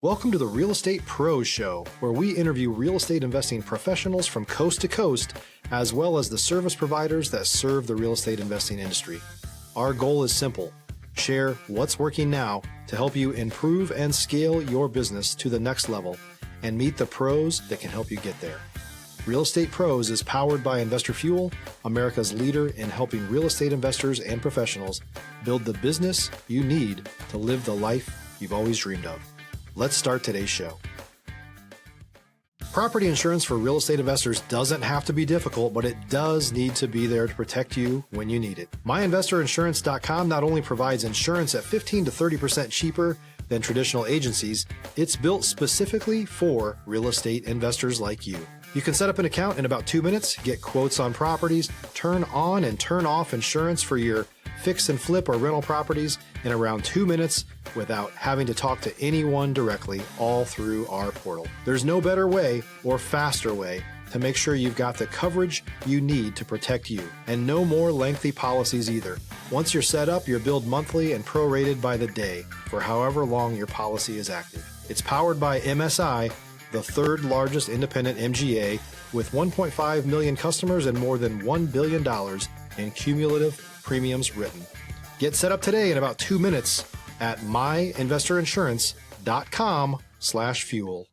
Welcome to the Real Estate Pros Show, where we interview real estate investing professionals from coast to coast, as well as the service providers that serve the real estate investing industry. Our goal is simple: share what's working now to help you improve and scale your business to the next level and meet the pros that can help you get there. Real Estate Pros is powered by Investor Fuel, America's leader in helping real estate investors and professionals build the business you need to live the life you've always dreamed of. Let's start today's show. Property insurance for real estate investors doesn't have to be difficult, but it does need to be there to protect you when you need it. MyInvestorInsurance.com not only provides insurance at 15 to 30% cheaper than traditional agencies, it's built specifically for real estate investors like you. You can set up an account in about 2 minutes, get quotes on properties, turn on and turn off insurance for your fix and flip or rental properties in around 2 minutes without having to talk to anyone directly, all through our portal. There's no better way or faster way to make sure you've got the coverage you need to protect you, and no more lengthy policies either. Once you're set up, you're billed monthly and prorated by the day for however long your policy is active. It's powered by MSI, the third largest independent MGA, with 1.5 million customers and more than $1 billion in cumulative premiums written. Get set up today in about 2 minutes at myinvestorinsurance.com/fuel.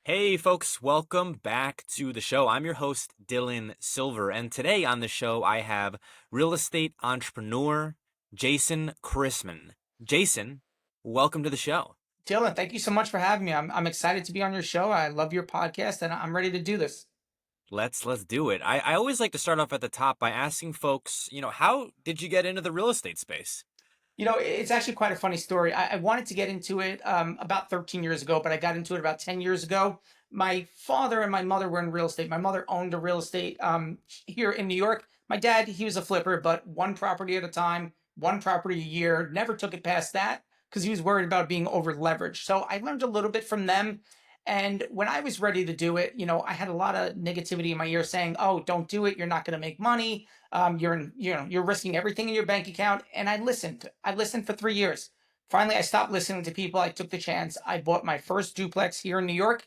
Hey folks, welcome back to the show. I'm your host, Dylan Silver, and today on the show I have real estate entrepreneur Jason Chrisman. Jason, welcome to the show. Dylan, thank you so much for having me. I'm excited to be on your show. I love your podcast, and I'm ready to do this. Let's do it. I always like to start off at the top by asking folks, how did you get into the real estate space? It's actually quite a funny story. I wanted to get into it about 13 years ago, but I got into it about 10 years ago. My father and my mother were in real estate. My mother owned a real estate here in New York. My dad, he was a flipper, but one property at a time, one property a year, never took it past that because he was worried about being over leveraged. So I learned a little bit from them. And when I was ready to do it, I had a lot of negativity in my ear saying, "Oh, don't do it. You're not going to make money. You're risking everything in your bank account." And I listened. I listened for 3 years. Finally, I stopped listening to people. I took the chance. I bought my first duplex here in New York.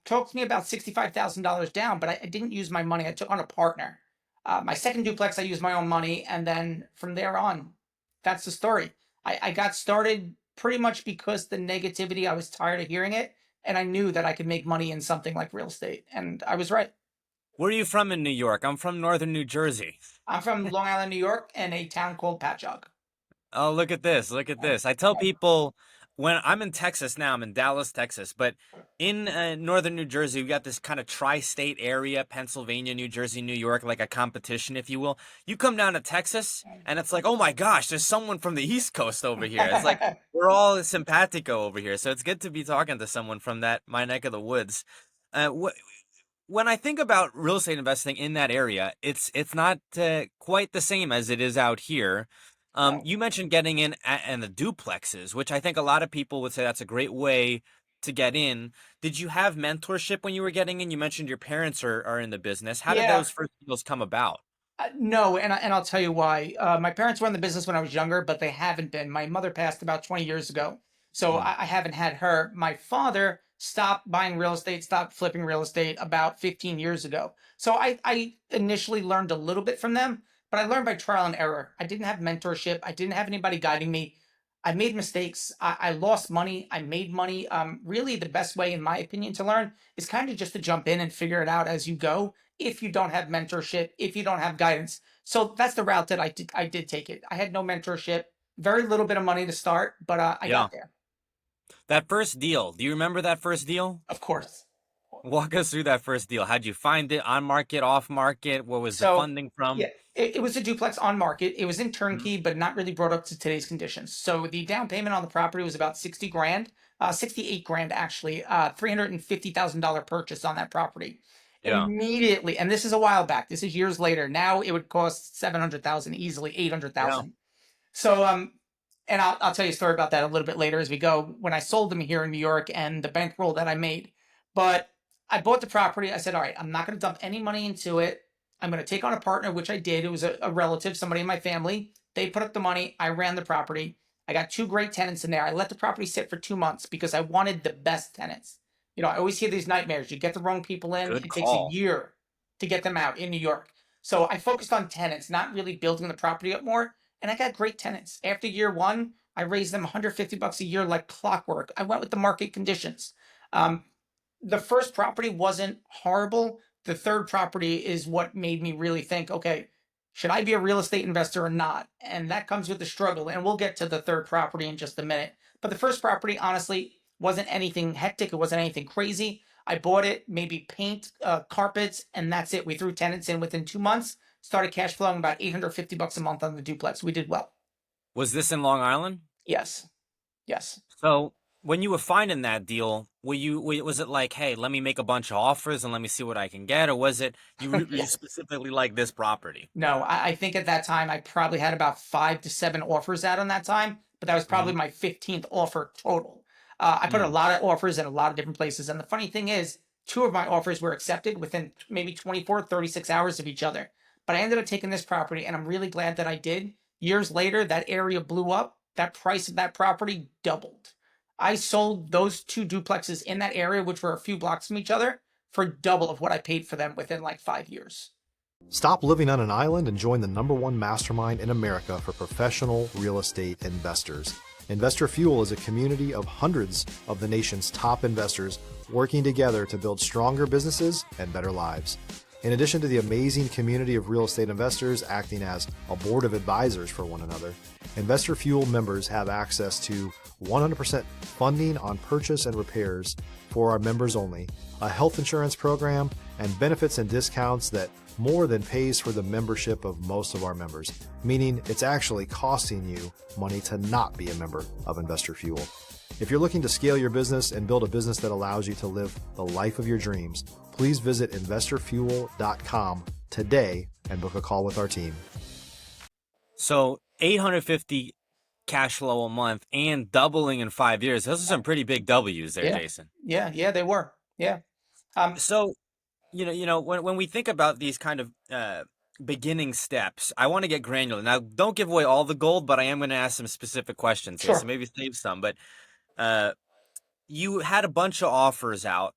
Took me about $65,000 down, but I didn't use my money. I took on a partner. My second duplex, I used my own money, and then from there on, that's the story. I got started pretty much because the negativity. I was tired of hearing it. And I knew that I could make money in something like real estate. And I was right. Where are you from in New York? I'm from northern New Jersey. I'm from Long Island, New York, in a town called Patchogue. Oh, look at this. Look at this. I tell people when I'm in Texas now, I'm in Dallas, Texas, but in northern New Jersey, we got this kind of tri-state area, Pennsylvania, New Jersey, New York, like a competition, if you will. You come down to Texas and it's like, oh my gosh, there's someone from the East Coast over here. It's like we're all simpatico over here. So it's good to be talking to someone from my neck of the woods. When I think about real estate investing in that area, it's not quite the same as it is out here. You mentioned getting in the duplexes, which I think a lot of people would say that's a great way to get in. Did you have mentorship when you were getting in? You mentioned your parents are in the business. How did those first deals come about? No, and I'll tell you why. My parents were in the business when I was younger, but they haven't been. My mother passed about 20 years ago, so I haven't had her. My father stopped buying real estate, stopped flipping real estate about 15 years ago. So I initially learned a little bit from them. But I learned by trial and error. I didn't have mentorship. I didn't have anybody guiding me. I made mistakes. I lost money. I made money. Really, the best way, in my opinion, to learn is kind of just to jump in and figure it out as you go. If you don't have mentorship, if you don't have guidance. So that's the route that I did take it. I had no mentorship, very little bit of money to start, but I got there. That first deal, do you remember that first deal? Of course. Walk us through that first deal. How'd you find it? On market, off market? What was the funding from? Yeah, it was a duplex on market. It was in turnkey, but not really brought up to today's conditions. So the down payment on the property was about 60 grand, 68 grand actually, $350,000 purchase on that property. Yeah. Immediately, and this is a while back. This is years later. Now it would cost 700,000 easily, 800,000. So and I'll tell you a story about that a little bit later as we go. When I sold them here in New York and the bankroll that I made, but I bought the property. I said, all right, I'm not going to dump any money into it. I'm going to take on a partner, which I did. It was a relative, somebody in my family. They put up the money. I ran the property. I got two great tenants in there. I let the property sit for 2 months because I wanted the best tenants. I always hear these nightmares. You get the wrong people in, Good it takes a call. year to get them out in New York. So I focused on tenants, not really building the property up more. And I got great tenants. After year one, I raised them $150 a year like clockwork. I went with the market conditions. Um, the first property wasn't horrible. The third property is what made me really think, okay, should I be a real estate investor or not? And that comes with the struggle. And we'll get to the third property in just a minute. But the first property, honestly, wasn't anything hectic. It wasn't anything crazy. I bought it, maybe paint, carpets, and that's it. We threw tenants in within 2 months, started cash flowing about $850 a month on the duplex. We did well. Was this in Long Island? Yes. Yes. So when you were finding that deal, was it like, hey, let me make a bunch of offers and let me see what I can get, or was it you Yeah. specifically like this property? No, I think at that time I probably had about 5 to 7 offers out on that time, but that was probably Hmm. my 15th offer total. I put a Mm. lot of offers in a lot of different places. And the funny thing is, two of my offers were accepted within maybe 24, 36 hours of each other. But I ended up taking this property, and I'm really glad that I did. Years later, that area blew up. That price of that property doubled. I sold those two duplexes in that area, which were a few blocks from each other, for double of what I paid for them within like 5 years. Stop living on an island and join the #1 mastermind in America for professional real estate investors. Investor Fuel is a community of hundreds of the nation's top investors working together to build stronger businesses and better lives. In addition to the amazing community of real estate investors acting as a board of advisors for one another, Investor Fuel members have access to 100% funding on purchase and repairs for our members only, a health insurance program, and benefits and discounts that more than pays for the membership of most of our members, meaning it's actually costing you money to not be a member of Investor Fuel. If you're looking to scale your business and build a business that allows you to live the life of your dreams, please visit investorfuel.com today and book a call with our team. So 850 cash flow a month and doubling in 5 years. Those are some pretty big W's there, Yeah. Jason. Yeah, they were. Yeah. So, when we think about these kind of beginning steps, I want to get granular. Now, don't give away all the gold, but I am going to ask some specific questions here, so Sure. maybe save some. But you had a bunch of offers out.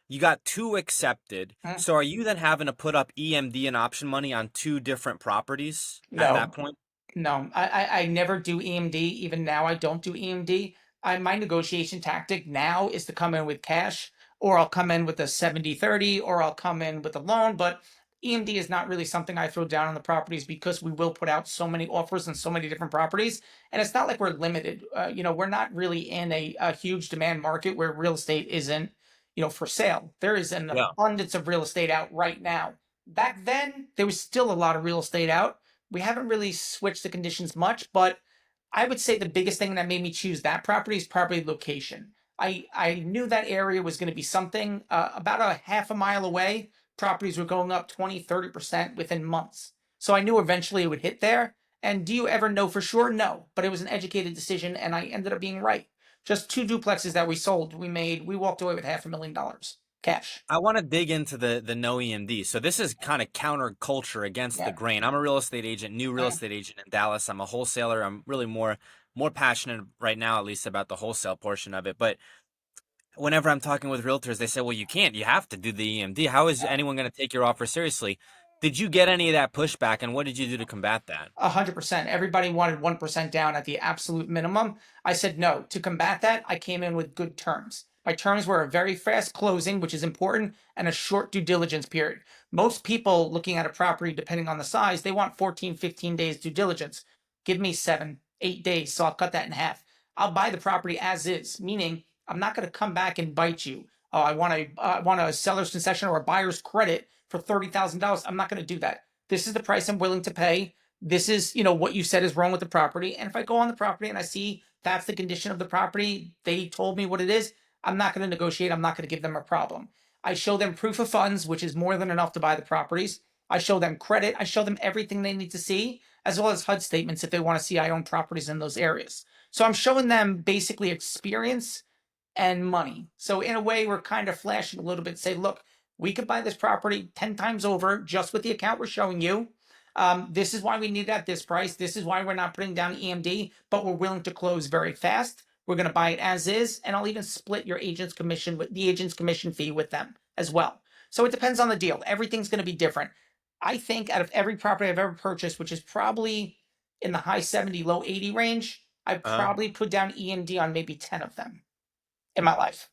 You got two accepted. Mm. So are you then having to put up EMD and option money on two different properties at that No, point? no, I never do EMD. Even now, I don't do EMD. My negotiation tactic now is to come in with cash, or I'll come in with a 70/30, or I'll come in with a loan. But EMD is not really something I throw down on the properties because we will put out so many offers on so many different properties. And it's not like we're limited. We're not really in a huge demand market where real estate isn't, for sale. There is an Yeah. abundance of real estate out right now. Back then, there was still a lot of real estate out. We haven't really switched the conditions much, but I would say the biggest thing that made me choose that property is probably location. I knew that area was going to be something. About a half a mile away, properties were going up 20, 30% within months. So I knew eventually it would hit there. And do you ever know for sure? No, but it was an educated decision, and I ended up being right. Just two duplexes that we sold, we walked away with $500,000 cash. I want to dig into the no EMD. So this is kind of counterculture against the Yeah. grain. I'm a real estate agent, new real estate agent in Dallas. I'm a wholesaler. I'm really more passionate right now, at least, about the wholesale portion of it. But whenever I'm talking with realtors, they say, well, you can't. You have to do the EMD. How is anyone going to take your offer seriously? Did you get any of that pushback, and what did you do to combat that? 100%. Everybody wanted 1% down at the absolute minimum. I said no. To combat that, I came in with good terms. My terms were a very fast closing, which is important, and a short due diligence period. Most people looking at a property, depending on the size, they want 14, 15 days due diligence. Give me 7, 8 days, so I'll cut that in half. I'll buy the property as is, meaning I'm not going to come back and bite you. Oh, I want a seller's concession or a buyer's credit for $30,000. I'm not going to do that. This is the price I'm willing to pay. This is, what you said is wrong with the property. And if I go on the property and I see that's the condition of the property, they told me what it is, I'm not going to negotiate. I'm not going to give them a problem. I show them proof of funds, which is more than enough to buy the properties. I show them credit. I show them everything they need to see, as well as HUD statements if they want to see I own properties in those areas. So I'm showing them basically experience and money. So in a way, we're kind of flashing a little bit, say, look, we could buy this property 10 times over just with the account we're showing you. This is why we need it at this price. This is why we're not putting down EMD, but we're willing to close very fast. We're going to buy it as is, and I'll even split your agent's commission with the agent's commission fee with them as well. So it depends on the deal. Everything's going to be different. I think out of every property I've ever purchased, which is probably in the high 70, low 80 range, I probably put down EMD on maybe 10 of them in my life.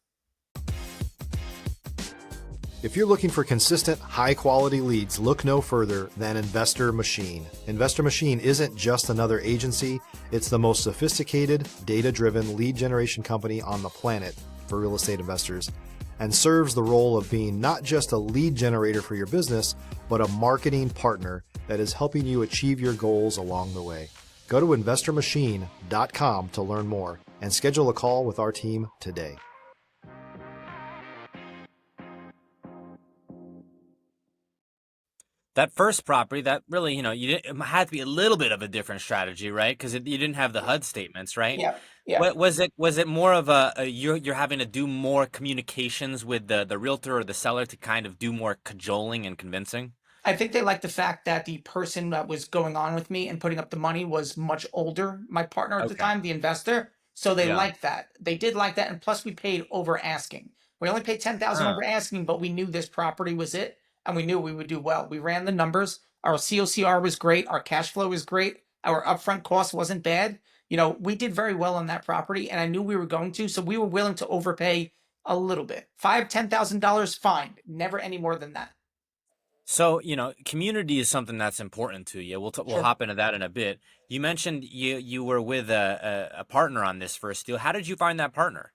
If you're looking for consistent, high-quality leads, look no further than Investor Machine. Investor Machine isn't just another agency. It's the most sophisticated, data-driven lead generation company on the planet for real estate investors, and serves the role of being not just a lead generator for your business, but a marketing partner that is helping you achieve your goals along the way. Go to investormachine.com to learn more and schedule a call with our team today. That first property, that really, it had to be a little bit of a different strategy, right? Because you didn't have the HUD statements, right? Yeah. Yeah. What was it? Was it more of you're having to do more communications with the realtor or the seller to kind of do more cajoling and convincing? I think they liked the fact that the person that was going on with me and putting up the money was much older, my partner at the Okay. time, the investor. So they Yeah. liked that. They did like that. And plus we paid over asking. We only paid 10,000 Huh. over asking, but we knew this property was it. And we knew we would do well. We ran the numbers. Our COCR was great. Our cash flow was great. Our upfront cost wasn't bad. We did very well on that property, and I knew we were going to. So we were willing to overpay a little bit. $5,000-$10,000, fine. Never any more than that. So, community is something that's important to you. We'll Sure. hop into that in a bit. You mentioned you were with a partner on this first deal. How did you find that partner?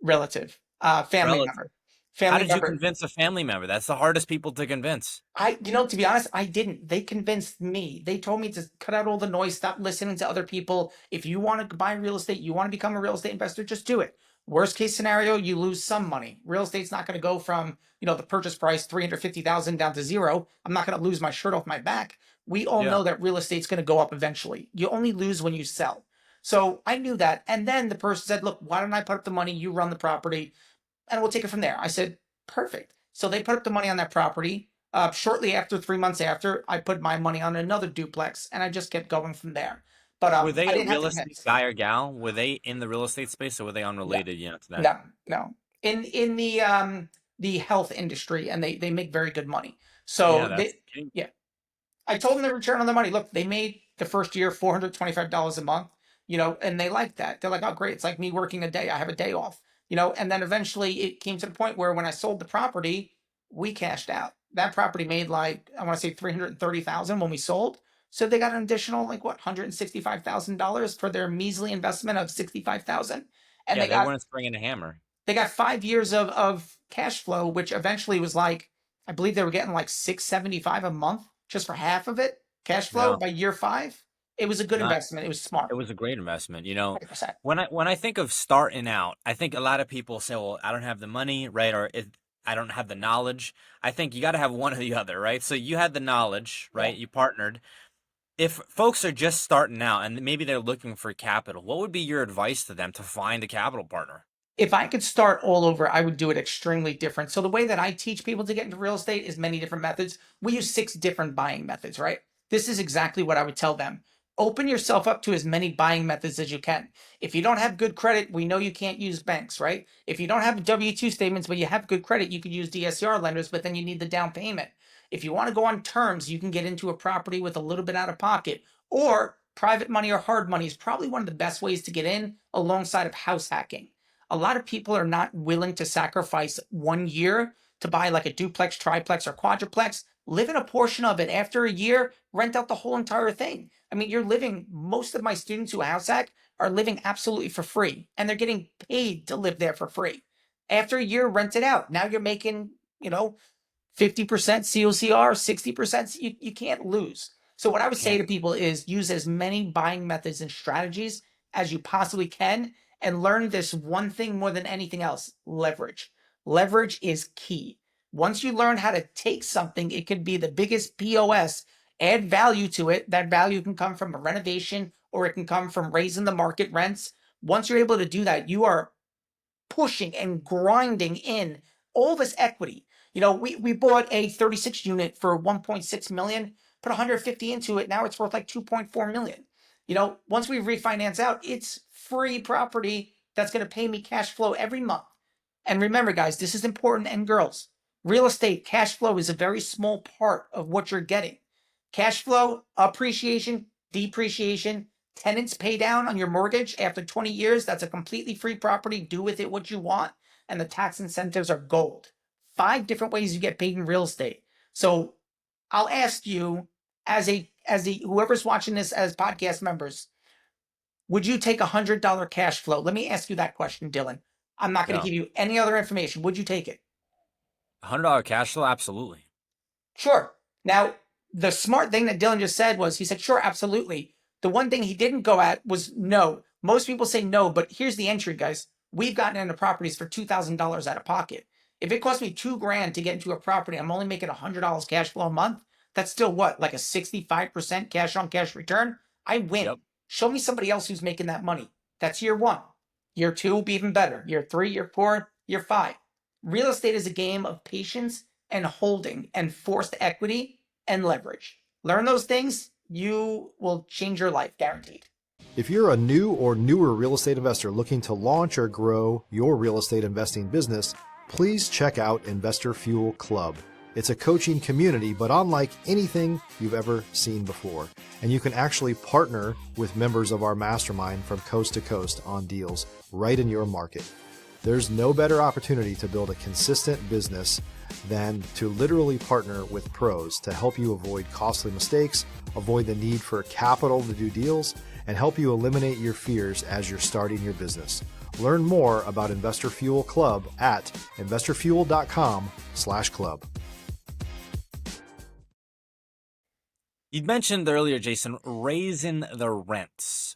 Relative, family Relative. member. How Family did you member. convince a family member? That's the hardest people to convince. To be honest, I didn't. They convinced me. They told me to cut out all the noise, stop listening to other people. If you want to buy real estate, you want to become a real estate investor, just do it. Worst case scenario, you lose some money. Real estate's not going to go from, the purchase price, 350,000 down to zero. I'm not going to lose my shirt off my back. We all Yeah. know that real estate's going to go up eventually. You only lose when you sell. So I knew that. And then the person said, look, why don't I put up the money? You run the property and we'll take it from there. I said, perfect. So they put up the money on that property. Shortly after, 3 months after, I put my money on another duplex, and I just kept going from there. But Were they I a didn't have real to estate convince. guy or gal? Were they in the real estate space or were they unrelated, to that? No, no. In the health industry, and they make very good money. So Yeah, that's kidding. yeah. I told them the return on their money. Look, they made the first year $425 a month, and they liked that. They're like, oh, great. It's like me working a day. I have a day off, and then eventually it came to the point where when I sold the property, we cashed out. That property made like, I want to say 330,000 when we sold. So they got an additional like what, $165,000 for their measly investment of 65,000. And Yeah, they they got weren't springing a hammer. 5 years of cash flow, which eventually was like, I believe they were getting like 675 a month just for half of it. Cash flow Yeah. by year 5. It was a good Not investment. It was smart. It was a great investment. 100%. When I think of starting out, I think a lot of people say, "Well, I don't have the money, right? Or I don't have the knowledge." I think you got to have one or the other, right? So you had the knowledge, right? Yeah. You partnered. If folks are just starting out and maybe they're looking for capital, what would be your advice to them to find a capital partner? If I could start all over, I would do it extremely different. So the way that I teach people to get into real estate is many different methods. We use 6 different buying methods, right? This is exactly what I would tell them. Open yourself up to as many buying methods as you can. If you don't have good credit, we know you can't use banks, right? If you don't have W-2 statements, but you have good credit, you could use DSCR lenders, but then you need the down payment. If you want to go on terms, you can get into a property with a little bit out of pocket, or private money or hard money is probably one of the best ways to get in alongside of house hacking. A lot of people are not willing to sacrifice 1 year to buy like a duplex, triplex, or quadruplex. Live in a portion of it. After a year, rent out the whole entire thing. I mean, most of my students who house hack are living absolutely for free, and they're getting paid to live there for free. After a year, rent it out. Now you're making, 50% COCR, 60%. You can't lose. So what I would say to people is use as many buying methods and strategies as you possibly can, and learn this one thing more than anything else: leverage. Leverage is key. Once you learn how to take something, it could be the biggest POS, add value to it. That value can come from a renovation, or it can come from raising the market rents. Once you're able to do that, you are pushing and grinding in all this equity. We bought a 36 unit for 1.6 million, put 150 into it. Now it's worth like 2.4 million. Once we refinance out, it's free property that's going to pay me cash flow every month. And remember, guys, this is important. And girls, real estate cash flow is a very small part of what you're getting. Cash flow, appreciation, depreciation, tenants pay down on your mortgage after 20 years. That's a completely free property. Do with it what you want. And the tax incentives are gold. 5 different ways you get paid in real estate. So I'll ask you, as a whoever's watching this as podcast members, would you take $100 cash flow? Let me ask you that question, Dylan. I'm not going to Yeah. give you any other information. Would you take it? $100 cash flow? Absolutely. Sure. Now, the smart thing that Dylan just said was he said, sure, absolutely. The one thing he didn't go at was no. Most people say no, but here's the entry, guys. We've gotten into properties for $2,000 out of pocket. If it cost me $2,000 to get into a property, I'm only making $100 cash flow a month. That's still what, like a 65% cash on cash return? I win. Yep. Show me somebody else who's making that money. That's year 1. Year 2 will be even better. Year 3, year 4, year 5. Real estate is a game of patience and holding and forced equity and leverage. Learn those things, you will change your life, guaranteed. If you're a new or newer real estate investor looking to launch or grow your real estate investing business, please check out Investor Fuel Club. It's a coaching community, but unlike anything you've ever seen before. And you can actually partner with members of our mastermind from coast to coast on deals right in your market. There's no better opportunity to build a consistent business than to literally partner with pros to help you avoid costly mistakes, avoid the need for capital to do deals, and help you eliminate your fears as you're starting your business. Learn more about Investor Fuel Club at investorfuel.com/club. You mentioned earlier, Jason, raising the rents.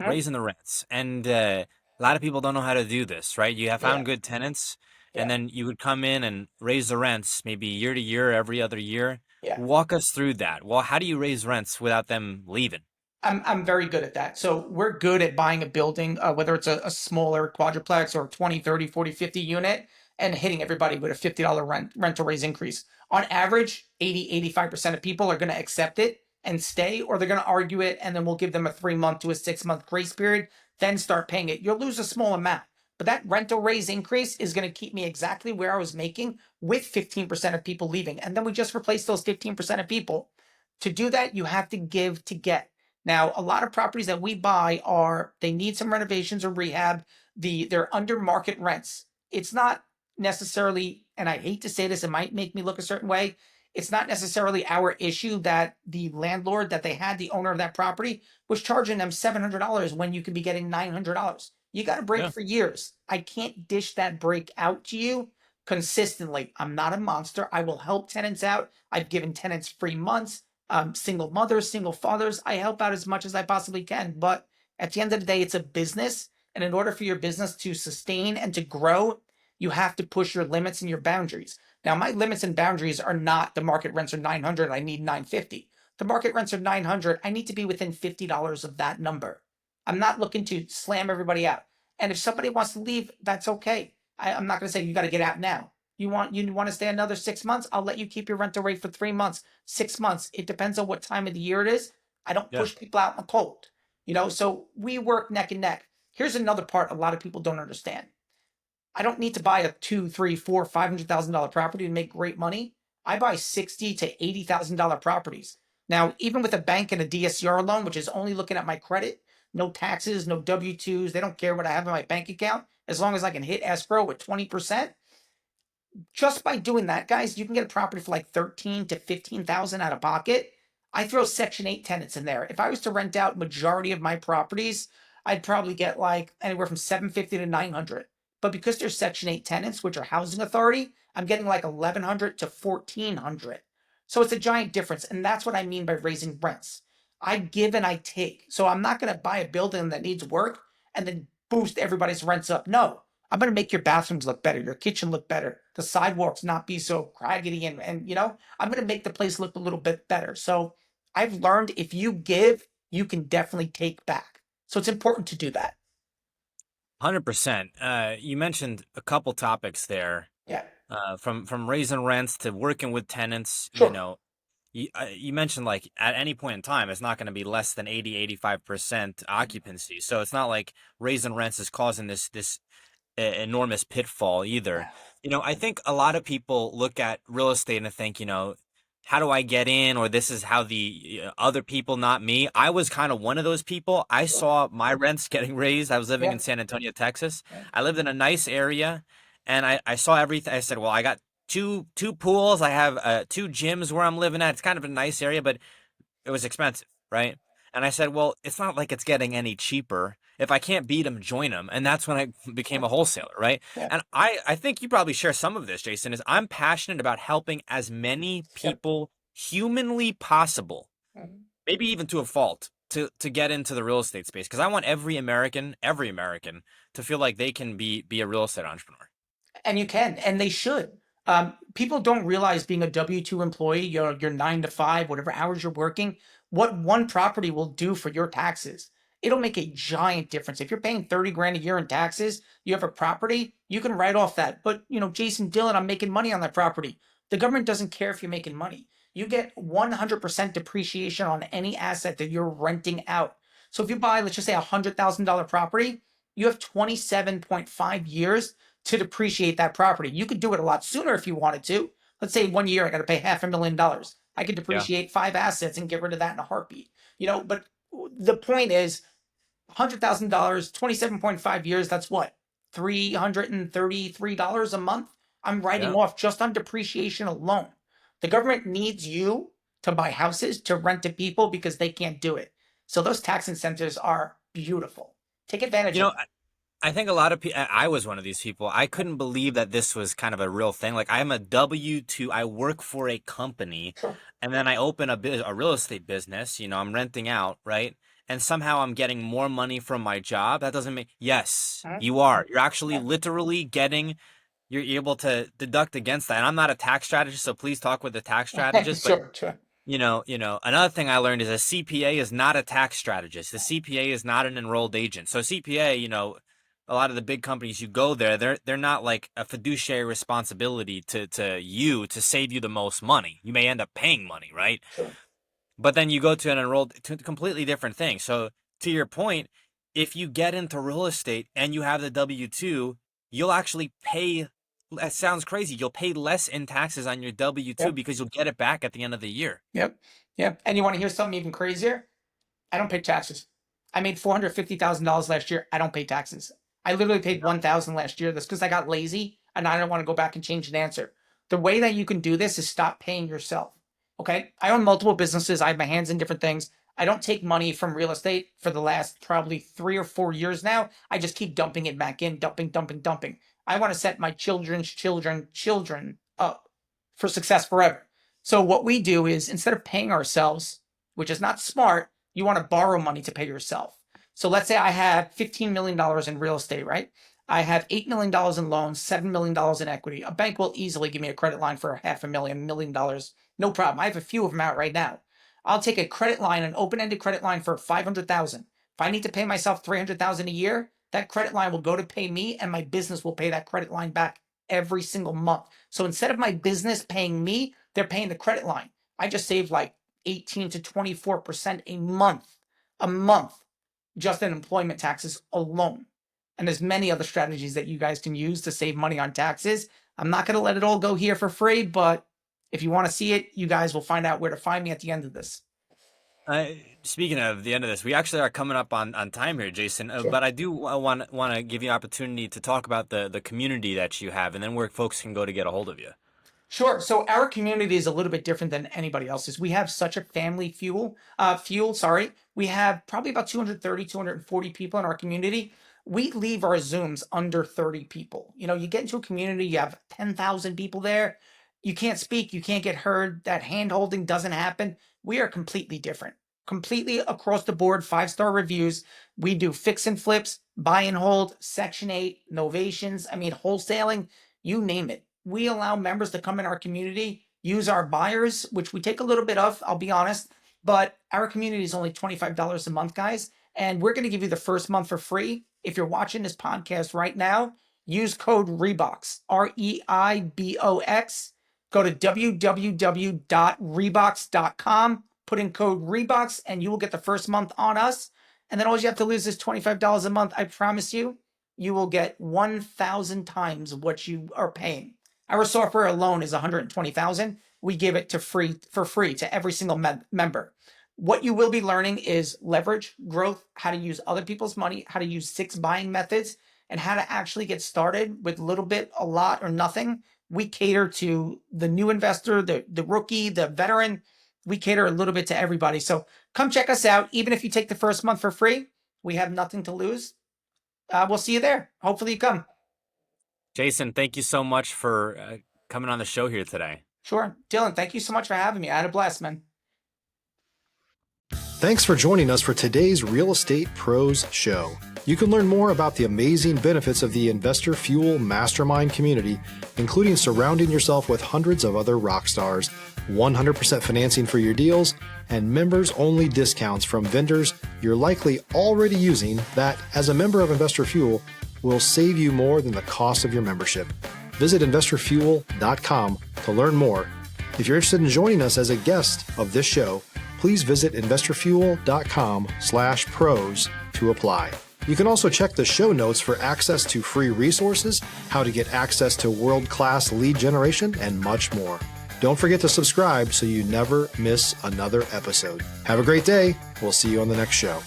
And a lot of people don't know how to do this, right? You have found good tenants, and then you would come in and raise the rents maybe year to year, every other year. Walk us through that. Well, how do you raise rents without them leaving? I'm very good at that. So we're good at buying a building, whether it's a smaller quadruplex or 20, 30, 40, 50 unit, and hitting everybody with a $50 rental raise increase. On average, 85% of people are going to accept it and stay, or they're going to argue it, and then we'll give them a 3-month to a 6-month grace period, then start paying it. You'll lose a small amount, but that rental raise increase is going to keep me exactly where I was making with 15% of people leaving. And then we just replace those 15% of people. To do that, you have to give to get. Now, a lot of properties that we buy they need some renovations or rehab. They're under market rents. It's not necessarily, and I hate to say this, it might make me look a certain way. It's not necessarily our issue that the landlord that they had, the owner of that property, was charging them $700 when you could be getting $900. You got a break for years. I can't dish that break out to you consistently. I'm not a monster. I will help tenants out. I've given tenants free months. Single mothers, single fathers, I help out as much as I possibly can. But at the end of the day, it's a business. And in order for your business to sustain and to grow, you have to push your limits and your boundaries. Now, my limits and boundaries are not the market rents are 900, I need 950. The market rents are 900, I need to be within $50 of that number. I'm not looking to slam everybody out. And if somebody wants to leave, that's okay. I'm not going to say you got to get out now. You want to stay another 6 months? I'll let you keep your rental rate for 3 months, 6 months. It depends on what time of the year it is. I don't push people out in the cold. So we work neck and neck. Here's another part a lot of people don't understand. I don't need to buy a $200,000, $300,000, $400,000, $500,000 property to make great money. I buy $60,000 to $80,000 properties. Now, even with a bank and a DSCR loan, which is only looking at my credit, no taxes, no W-2s, they don't care what I have in my bank account, as long as I can hit escrow with 20%. Just by doing that, guys, you can get a property for like $13,000 to $15,000 out of pocket. I throw Section 8 tenants in there. If I was to rent out majority of my properties, I'd probably get like anywhere from $750 to $900. But because they're Section 8 tenants, which are housing authority, I'm getting like $1,100 to $1,400. So it's a giant difference. And that's what I mean by raising rents. I give and I take. So I'm not going to buy a building that needs work and then boost everybody's rents up. No. I'm going to make your bathrooms look better, your kitchen look better, the sidewalks not be so craggy, and I'm going to make the place look a little bit better. So I've learned if you give, you can definitely take back. So it's important to do that. 100%. You mentioned a couple topics there. Yeah. From raising rents to working with tenants. Sure. You mentioned like at any point in time, it's not going to be less than 80, 85% occupancy. So it's not like raising rents is causing this enormous pitfall either. I think a lot of people look at real estate and think, how do I get in? Or this is how the other people, not me. I was kind of one of those people. I saw my rents getting raised. I was living Yeah. in San Antonio, Texas. Yeah. I lived in a nice area, and I saw everything. I said, well, I got two pools. I have two gyms where I'm living at. It's kind of a nice area, but it was expensive, right? And I said, well, it's not like it's getting any cheaper. If I can't beat them, join them. And that's when I became a wholesaler, right? Yeah. And I think you probably share some of this, Jason, is I'm passionate about helping as many Yeah. people humanly possible, Mhm. maybe even to a fault, to get into the real estate space. Because I want every American to feel like they can be a real estate entrepreneur. And you can, and they should. People don't realize being a W-2 employee, your 9 to 5, whatever hours you're working, what one property will do for your taxes. It'll make a giant difference. If you're paying 30 grand a year in taxes, you have a property, you can write off that. But Jason Dillon, I'm making money on that property. The government doesn't care if you're making money. You get 100% depreciation on any asset that you're renting out. So if you buy, let's just say $100,000 property, you have 27.5 years to depreciate that property. You could do it a lot sooner if you wanted to. Let's say 1 year I got to pay $500,000. I could Yeah. depreciate 5 assets and get rid of that in a heartbeat. But the point is, $100,000, 27.5 years, that's what? $333 a month? I'm writing Yeah. off just on depreciation alone. The government needs you to buy houses to rent to people because they can't do it. So those tax incentives are beautiful. Take advantage You of know, them. I think a lot of people, I was one of these people. I couldn't believe that this was kind of a real thing. Like I'm a W-2, I work for a company, Sure. and then I open a real estate business, I'm renting out, right? And somehow I'm getting more money from my job. That doesn't make, yes, Huh? you are. You're actually Yeah. literally you're able to deduct against that. And I'm not a tax strategist, so please talk with the tax strategist. But Sure. another thing I learned is a CPA is not a tax strategist. The CPA is not an enrolled agent. So CPA, a lot of the big companies you go there, they're not like a fiduciary responsibility to save you the most money. You may end up paying money, right? Sure. But then you go to an enrolled to a completely different thing. So to your point, if you get into real estate and you have the W-2, you'll actually pay. That sounds crazy. You'll pay less in taxes on your W-2 Yep. because you'll get it back at the end of the year. Yep. Yep. And you want to hear something even crazier? I don't pay taxes. I made $450,000 last year. I don't pay taxes. I literally paid 1,000 last year. That's because I got lazy and I don't want to go back and change an answer. The way that you can do this is stop paying yourself. Okay. I own multiple businesses. I have my hands in different things. I don't take money from real estate for the last probably 3 or 4 years now. I just keep dumping it back in, dumping. I want to set my children's children up for success forever. So what we do is instead of paying ourselves, which is not smart, you want to borrow money to pay yourself. So let's say I have $15 million in real estate, right? I have $8 million in loans, $7 million in equity. A bank will easily give me a credit line for $500,000, $1 million. No problem. I have a few of them out right now. I'll take a credit line, an open-ended credit line for $500,000. If I need to pay myself $300,000 a year, that credit line will go to pay me and my business will pay that credit line back every single month. So instead of my business paying me, they're paying the credit line. I just saved like 18 to 24% a month, just in employment taxes alone. And there's many other strategies that you guys can use to save money on taxes. I'm not going to let it all go here for free, but if you want to see it, you guys will find out where to find me at the end of this. Speaking of the end of this, we actually are coming up on time here, Jason. Sure. But I do want to give you an opportunity to talk about the community that you have, and then where folks can go to get a hold of you. Sure. So our community is a little bit different than anybody else's. We have such a family fuel, sorry. We have probably about 230, 240 people in our community. We leave our Zooms under 30 people. You get into a community, you have 10,000 people there. You can't speak, you can't get heard. That hand holding doesn't happen. We are completely different. Completely across the board, 5-star reviews. We do fix and flips, buy and hold, Section 8, novations, wholesaling, you name it. We allow members to come in our community, use our buyers, which we take a little bit of, I'll be honest, but our community is only $25 a month, guys. And we're going to give you the first month for free. If you're watching this podcast right now, use code REBOX, REIBOX. Go to www.reeboks.com, put in code Reeboks, and you will get the first month on us. And then all you have to lose is $25 a month. I promise you, you will get 1,000 times what you are paying. Our software alone is $120,000. We give it for free to every single member. What you will be learning is leverage, growth, how to use other people's money, how to use 6 buying methods, and how to actually get started with little bit, a lot, or nothing. We cater to the new investor, the rookie, the veteran. We cater a little bit to everybody. So come check us out. Even if you take the first month for free, we have nothing to lose. We'll see you there. Hopefully you come. Jason, thank you so much for coming on the show here today. Sure. Dylan, thank you so much for having me. I had a blast, man. Thanks for joining us for today's Real Estate Pros Show. You can learn more about the amazing benefits of the Investor Fuel Mastermind community, including surrounding yourself with hundreds of other rock stars, 100% financing for your deals, and members-only discounts from vendors you're likely already using that, as a member of Investor Fuel, will save you more than the cost of your membership. Visit investorfuel.com to learn more. If you're interested in joining us as a guest of this show, please visit investorfuel.com/pros to apply. You can also check the show notes for access to free resources, how to get access to world-class lead generation, and much more. Don't forget to subscribe so you never miss another episode. Have a great day. We'll see you on the next show.